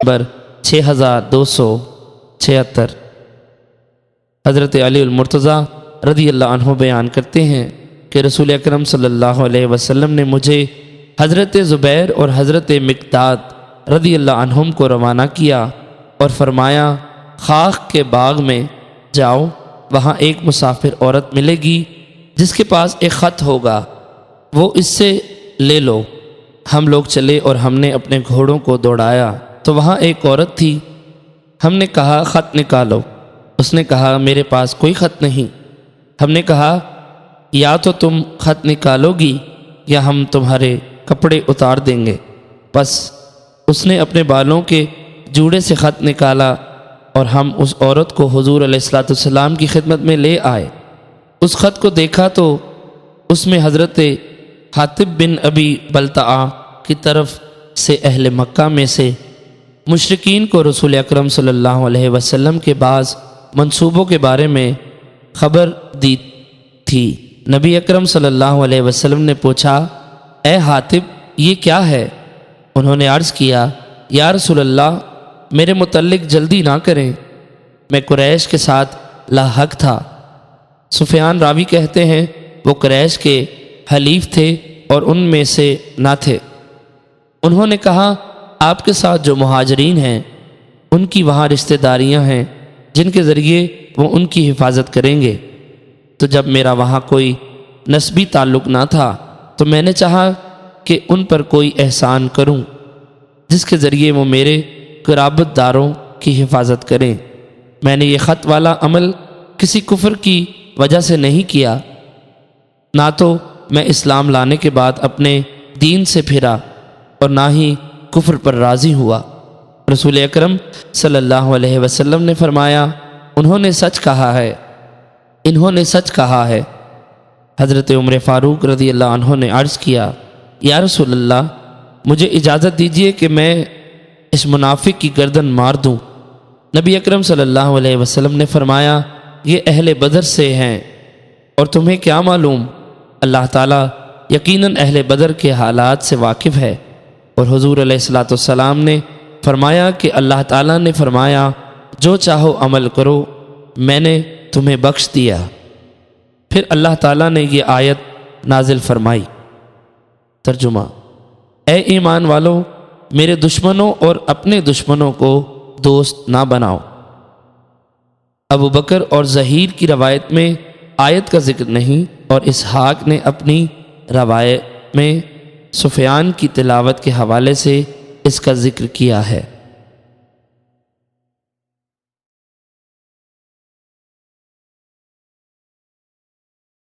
Number 6276۔ حضرت علی المرتضیٰ رضی اللہ عنہ بیان کرتے ہیں کہ رسول اکرم صلی اللہ علیہ وسلم نے مجھے حضرت زبیر اور حضرت مقداد رضی اللہ عنہم کو روانہ کیا اور فرمایا خاک کے باغ میں جاؤ، وہاں ایک مسافر عورت ملے گی جس کے پاس ایک خط ہوگا، وہ اس سے لے لو۔ ہم لوگ چلے اور ہم نے اپنے گھوڑوں کو دوڑایا تو وہاں ایک عورت تھی۔ ہم نے کہا خط نکالو، اس نے کہا میرے پاس کوئی خط نہیں۔ ہم نے کہا یا تو تم خط نکالو گی یا ہم تمہارے کپڑے اتار دیں گے۔ بس اس نے اپنے بالوں کے جوڑے سے خط نکالا اور ہم اس عورت کو حضور علیہ السلام کی خدمت میں لے آئے۔ اس خط کو دیکھا تو اس میں حضرت حاطب بن ابی بلتعہ کی طرف سے اہل مکہ میں سے مشرکین کو رسول اکرم صلی اللہ علیہ وسلم کے بعض منصوبوں کے بارے میں خبر دی تھی۔ نبی اکرم صلی اللہ علیہ وسلم نے پوچھا اے حاطب یہ کیا ہے؟ انہوں نے عرض کیا یا رسول اللہ میرے متعلق جلدی نہ کریں، میں قریش کے ساتھ لاحق تھا۔ سفیان راوی کہتے ہیں وہ قریش کے حلیف تھے اور ان میں سے نہ تھے۔ انہوں نے کہا آپ کے ساتھ جو مہاجرین ہیں ان کی وہاں رشتہ داریاں ہیں جن کے ذریعے وہ ان کی حفاظت کریں گے، تو جب میرا وہاں کوئی نسبی تعلق نہ تھا تو میں نے چاہا کہ ان پر کوئی احسان کروں جس کے ذریعے وہ میرے قرابت داروں کی حفاظت کریں۔ میں نے یہ خط والا عمل کسی کفر کی وجہ سے نہیں کیا، نہ تو میں اسلام لانے کے بعد اپنے دین سے پھرا اور نہ ہی کفر پر راضی ہوا۔ رسول اکرم صلی اللہ علیہ وسلم نے فرمایا انہوں نے سچ کہا ہے، انہوں نے سچ کہا ہے۔ حضرت عمر فاروق رضی اللہ عنہ نے عرض کیا یا رسول اللہ مجھے اجازت دیجیے کہ میں اس منافق کی گردن مار دوں۔ نبی اکرم صلی اللہ علیہ وسلم نے فرمایا یہ اہل بدر سے ہیں اور تمہیں کیا معلوم، اللہ تعالیٰ یقیناً اہل بدر کے حالات سے واقف ہے۔ اور حضور علیہ السلام نے فرمایا کہ اللہ تعالیٰ نے فرمایا جو چاہو عمل کرو میں نے تمہیں بخش دیا۔ پھر اللہ تعالیٰ نے یہ آیت نازل فرمائی۔ ترجمہ اے ایمان والو میرے دشمنوں اور اپنے دشمنوں کو دوست نہ بناؤ۔ ابو بکر اور زہیر کی روایت میں آیت کا ذکر نہیں اور اسحاق نے اپنی روایت میں سفیان کی تلاوت کے حوالے سے اس کا ذکر کیا ہے۔